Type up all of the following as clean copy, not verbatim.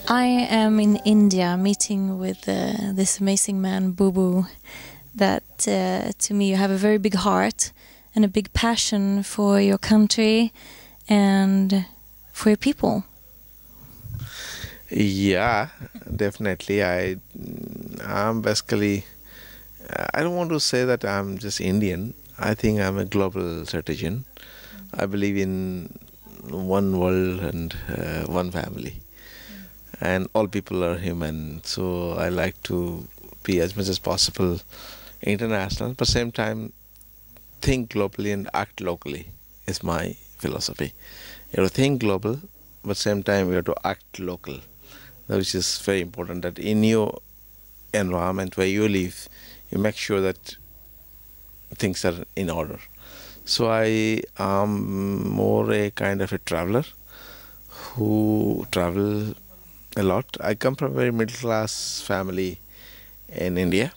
I am in India meeting with this amazing man, Bubu, that to me you have a very big heart and a big passion for your country and for your people. Yeah, definitely. I'm basically, I don't want to say that I'm just Indian. I think I'm a global citizen. I believe in one world and one family. And all people are human. So I like to be as much as possible international, but same time think globally and act locally is my philosophy. You have to think global, but same time you have to act local, which is very important that in your environment where you live, you make sure that things are in order. So I am more a kind of a traveler who travel a lot. I come from a very middle class family in India,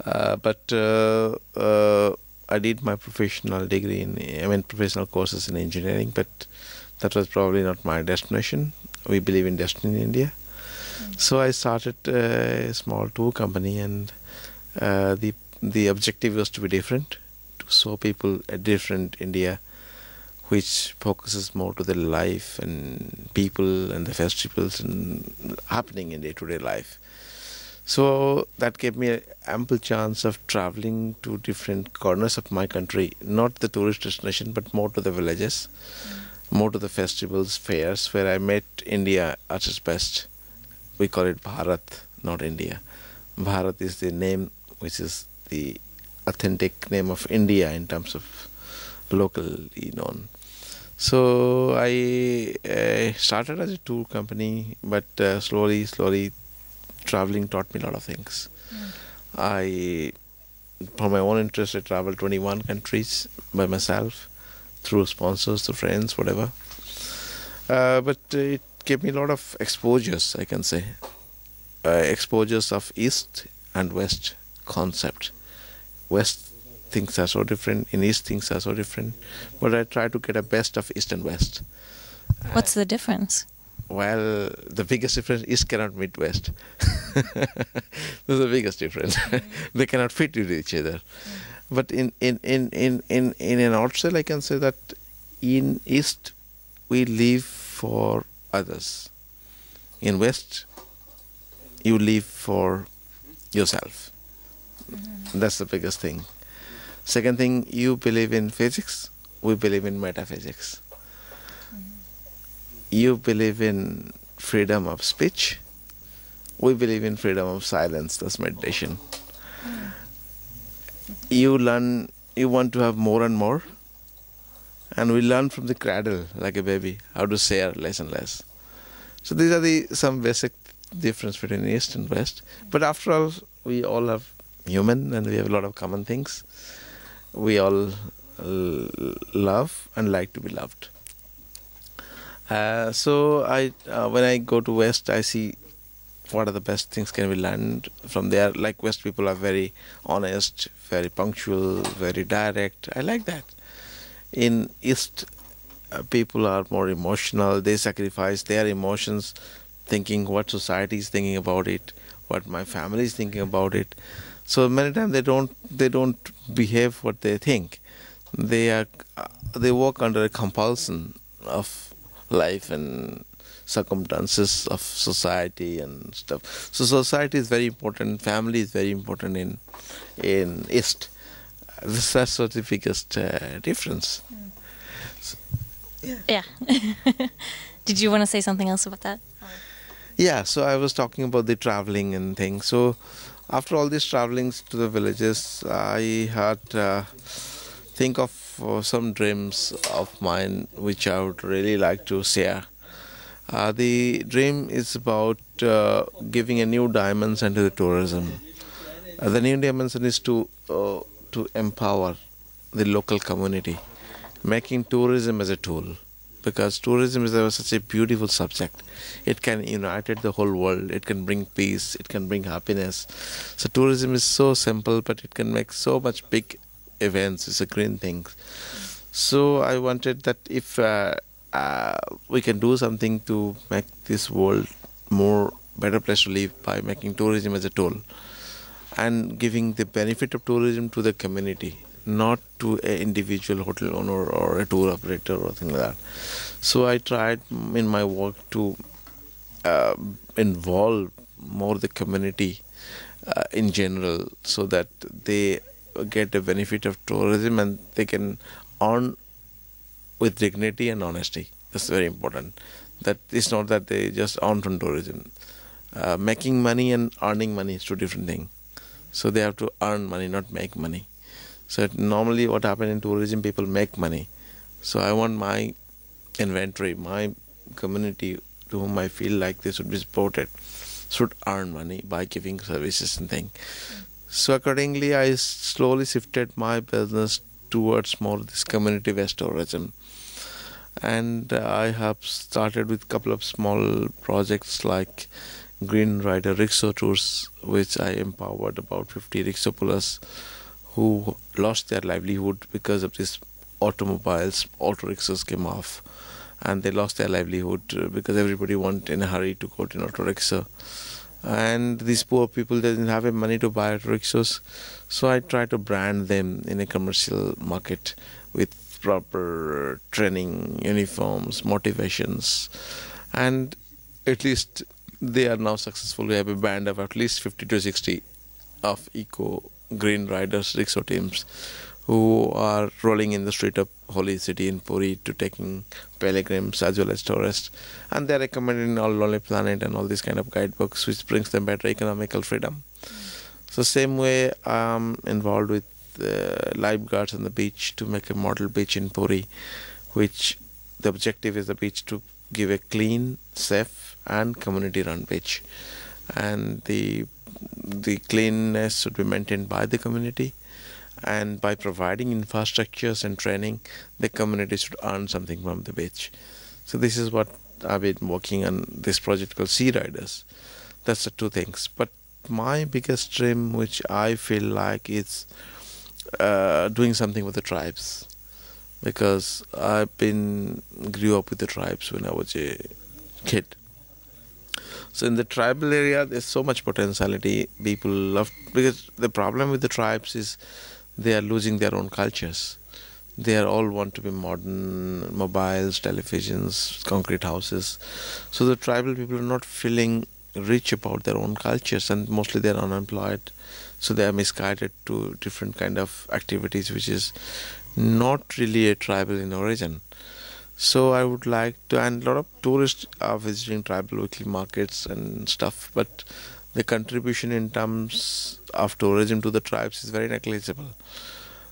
but I did my professional degree professional courses in engineering, but that was probably not my destination. We believe in destiny in India. So I started a small tour company, and the objective was to be different, to show people a different India, which focuses more to the life and people and the festivals and happening in day-to-day life. So that gave me an ample chance of traveling to different corners of my country, not the tourist destination, but more to the villages, more to the festivals, fairs, where I met India at its best. We call it Bharat, not India. Bharat is the name which is the authentic name of India in terms of locally known. So I started as a tour company, but slowly traveling taught me a lot of things. For my own interest, I traveled 21 countries by myself, through sponsors, through friends, whatever. But it gave me a lot of exposures, I can say. Exposures of East and West concept. West things are so different, in East things are so different. But I try to get a best of East and West. What's the difference? Well, the biggest difference is cannot meet West. That's the biggest difference. They cannot fit with each other. But in an outside, I can say that in East we live for others. In West, you live for yourself. That's the biggest thing. Second thing, you believe in physics. We believe in metaphysics. You believe in freedom of speech. We believe in freedom of silence. That's meditation. You want to have more and more. And we learn from the cradle, like a baby, how to share less and less. So these are some basic difference between East and West. But after all, we all are human and we have a lot of common things. We all love and like to be loved. So when I go to West, I see what are the best things can be learned from there. Like West people are very honest, very punctual, very direct. I like that. In East, people are more emotional. They sacrifice their emotions, thinking what society is thinking about it, what my family is thinking about it. So many times they don't behave what they think. They work under a compulsion of life and circumstances of society and stuff. So society is very important. Family is very important in East. That's what the biggest difference. So, yeah. Did you want to say something else about that? Yeah, so I was talking about the traveling and things. So after all these travelings to the villages, I had think of some dreams of mine which I would really like to share. The dream is about giving a new dimension to the tourism. The new dimension is to empower the local community, making tourism as a tool. Because tourism is such a beautiful subject. It can unite the whole world. It can bring peace. It can bring happiness. So tourism is so simple, but it can make so much big events. It's a green thing. So I wanted that if we can do something to make this world more better place to live by making tourism as a tool and giving the benefit of tourism to the community, not to an individual hotel owner or a tour operator or thing like that. So I tried in my work to uh, involve more the community in general, so that they get the benefit of tourism and they can earn with dignity and honesty. That's very important. That it's not that they just earn from tourism. Making money and earning money is two different things. So they have to earn money, not make money. So normally what happens in tourism, people make money. So I want my inventory, my community to whom I feel like they should be supported, should earn money by giving services and things. So accordingly, I slowly shifted my business towards more this community-based tourism. And I have started with a couple of small projects like Green Rider Rickshaw Tours, which I empowered about 50 rickshaw pullers who lost their livelihood because of this automobiles, auto rickshaws came off, and they lost their livelihood because everybody went in a hurry to go to an auto rickshaw. And these poor people didn't have any money to buy auto rickshaws, so I tried to brand them in a commercial market with proper training, uniforms, motivations, and at least they are now successful. We have a band of at least 50 to 60 of eco green riders, rickshaw teams, who are rolling in the street of holy city in Puri to taking pilgrims as well as tourists, and they are recommended in All Lonely Planet and all these kind of guidebooks, which brings them better economical freedom. So same way I'm involved with lifeguards on the beach to make a model beach in Puri, which the objective is the beach to give a clean, safe and community-run beach, and the cleanness should be maintained by the community, and by providing infrastructures and training, the community should earn something from the beach. So this is what I've been working on, this project called Sea Riders. That's the two things. But my biggest dream, which I feel like, is doing something with the tribes, because grew up with the tribes when I was a kid. So in the tribal area, there's so much potentiality. People love, because the problem with the tribes is they are losing their own cultures. They are all want to be modern, mobiles, televisions, concrete houses. So the tribal people are not feeling rich about their own cultures, and mostly they are unemployed. So they are misguided to different kind of activities, which is not really a tribal in origin. So I would like to, and a lot of tourists are visiting tribal weekly markets and stuff, but the contribution in terms of tourism to the tribes is very negligible.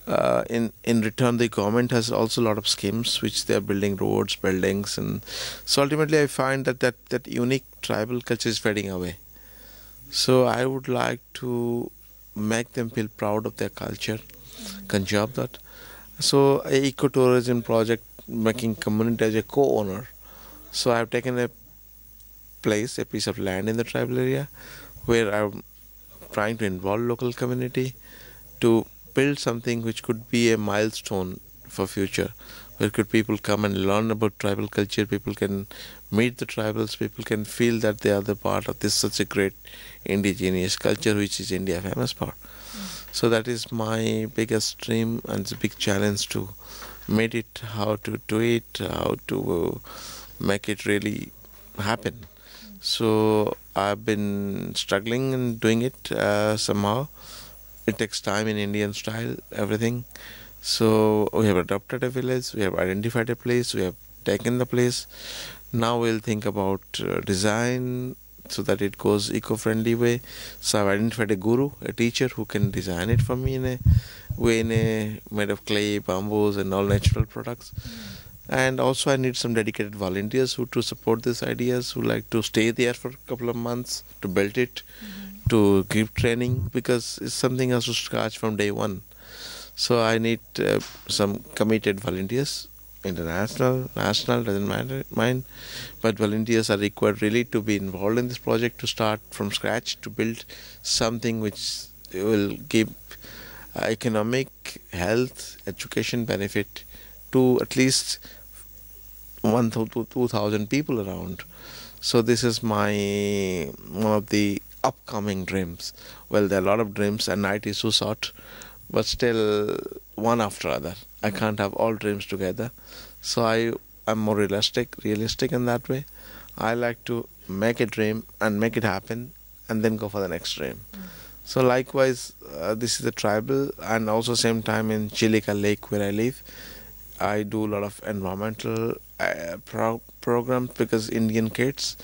In return, the government has also a lot of schemes which they are building roads, buildings, and so ultimately I find that unique tribal culture is fading away. So I would like to make them feel proud of their culture, conserve that. So a ecotourism project, making community as a co-owner. So I have taken a piece of land in the tribal area, where I'm trying to involve local community to build something which could be a milestone for future, where could people come and learn about tribal culture, people can meet the tribals, people can feel that they are the part of this such a great indigenous culture which is India famous for. So that is my biggest dream, and it's a big challenge to make it, how to do it, how to make it really happen. So I've been struggling and doing it somehow. It takes time in Indian style, everything. So we have adopted a village, we have identified a place, we have taken the place. Now we'll think about design so that it goes eco-friendly way. So I've identified a guru, a teacher who can design it for me in a way, made of clay, bamboos and all natural products. And also I need some dedicated volunteers who to support these ideas, who like to stay there for a couple of months to build it, to give training, because it's something has to scratch from day one. So I need some committed volunteers, international, national, doesn't matter, mind. But volunteers are required really to be involved in this project, to start from scratch, to build something which will give economic, health, education benefit to at least 1,000 to 2,000 people around. So this is my one of the upcoming dreams. Well, there are a lot of dreams, and night is so short, but still one after other. I can't have all dreams together. So I'm more realistic in that way. I like to make a dream and make it happen, and then go for the next dream. So likewise, this is the tribal, and also same time in Chilika Lake where I live, I do a lot of environmental programs, because Indian kids,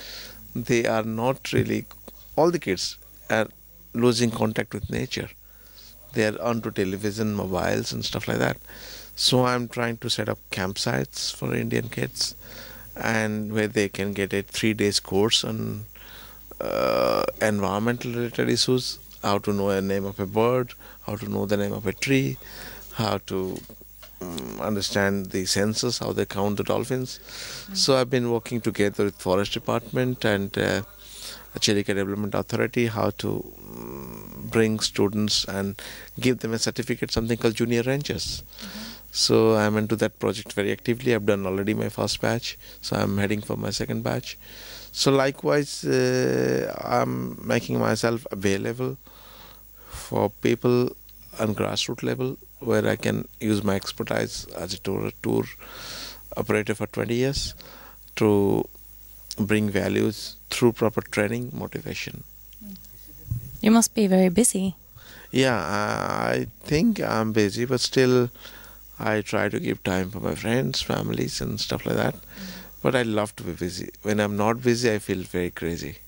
they are not really, all the kids are losing contact with nature. They are onto television, mobiles and stuff like that. So I'm trying to set up campsites for Indian kids, and where they can get a 3 days course on environmental related issues, how to know the name of a bird, how to know the name of a tree, how to understand the census, how they count the dolphins. So I've been working together with Forest Department and Chilika Development Authority, how to bring students and give them a certificate, something called Junior Rangers. So I'm into that project very actively. I've done already my first batch, so I'm heading for my second batch. So likewise, I'm making myself available for people on grassroots level, where I can use my expertise as a tour operator for 20 years to bring values through proper training, motivation. You must be very busy. Yeah, I think I'm busy, but still I try to give time for my friends, families and stuff like that. But I love to be busy. When I'm not busy, I feel very crazy.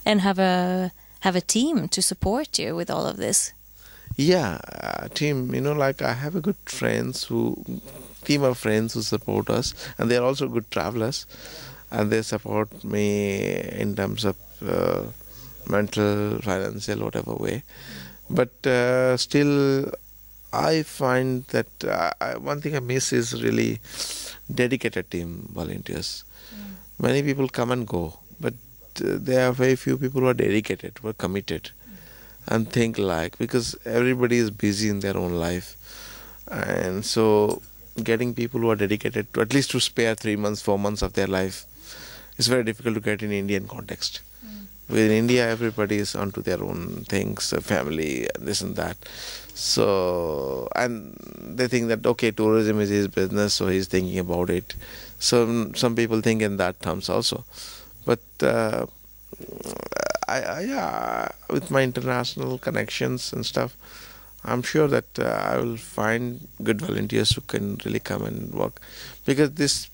And have a team to support you with all of this. Yeah, team, like I have a good team of friends who support us, and they're also good travelers, and they support me in terms of mental, financial, whatever way. But still, I find that one thing I miss is really dedicated team volunteers. Many people come and go, but there are very few people who are dedicated, who are committed and think like, because everybody is busy in their own life. And so getting people who are dedicated to at least to spare 3 months, 4 months of their life is very difficult to get in Indian context. In India, everybody is onto their own things, family, this and that. So, and they think that, okay, tourism is his business, so he's thinking about it. So some people think in that terms also. But with my international connections and stuff, I'm sure that I will find good volunteers who can really come and work. Because this,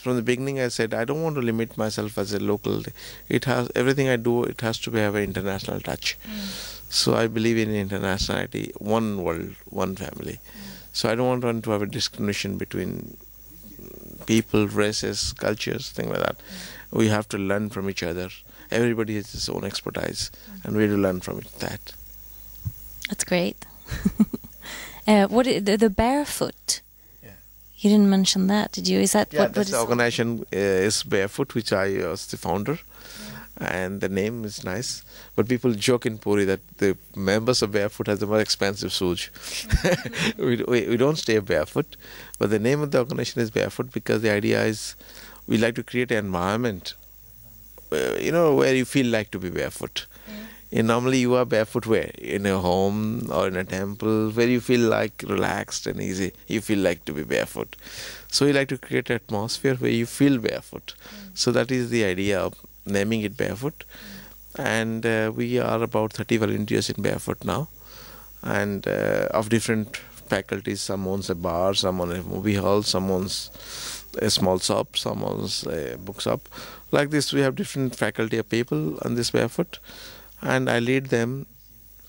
from the beginning, I said I don't want to limit myself as a local. Everything I do, it has to have an international touch. So I believe in internationality, one world, one family. So I don't want to have a discrimination between people, races, cultures, things like that. We have to learn from each other. Everybody has his own expertise, and we have to learn from that. That's great. The barefoot? Yeah. You didn't mention that, did you? Is that what the organization is Barefoot, which I was the founder. And the name is nice, but people joke in Puri that the members of Barefoot has the more expensive shoes. we don't stay barefoot, but the name of the organization is Barefoot because the idea is we like to create an environment, where you feel like to be barefoot. Normally you are barefoot where? In a home or in a temple where you feel like relaxed and easy. You feel like to be barefoot. So we like to create an atmosphere where you feel barefoot. So that is the idea of naming it Barefoot. And we are about 30 volunteers in Barefoot now, and of different faculties. Some owns a bar, some owns a movie hall, some owns a small shop, some owns a book shop. Like this, we have different faculty of people on this Barefoot, and I lead them,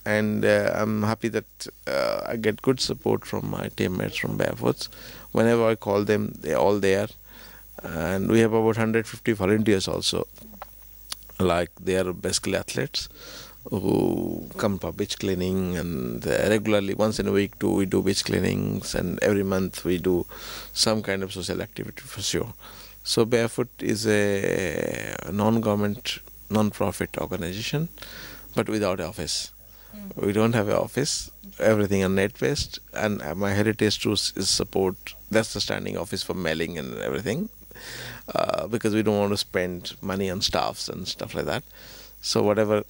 and I'm happy that I get good support from my teammates from Barefoots. Whenever I call them, they're all there, and we have about 150 volunteers also. Like they are basically athletes who come for beach cleaning, and regularly once in a week we do beach cleanings, and every month we do some kind of social activity for sure. So Barefoot is a non-government, non-profit organization, but without office. We don't have an office, everything on net-based, and my heritage too is support. That's the standing office for mailing and everything. because we don't want to spend money on staffs and stuff like that. So whatever,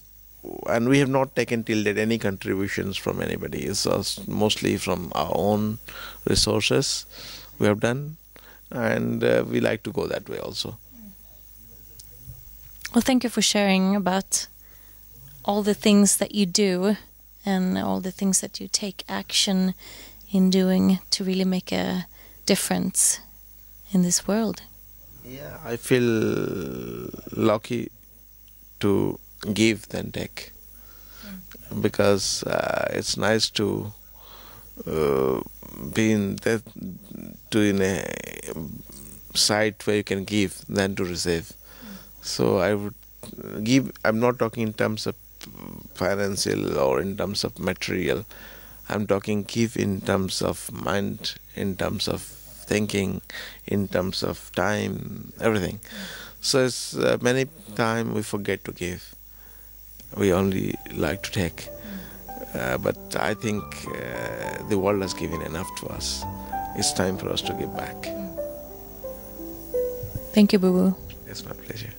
and we have not taken till date any contributions from anybody. It's mostly from our own resources we have done, and we like to go that way also. Well, thank you for sharing about all the things that you do and all the things that you take action in doing to really make a difference in this world. Yeah, I feel lucky to give than take, because it's nice to be in a site where you can give than to receive. So I would give. I'm not talking in terms of financial or in terms of material. I'm talking give in terms of mind, in terms of thinking, in terms of time, everything. So it's many times we forget to give. We only like to take. But I think the world has given enough to us. It's time for us to give back. Thank you, Bubu. It's my pleasure.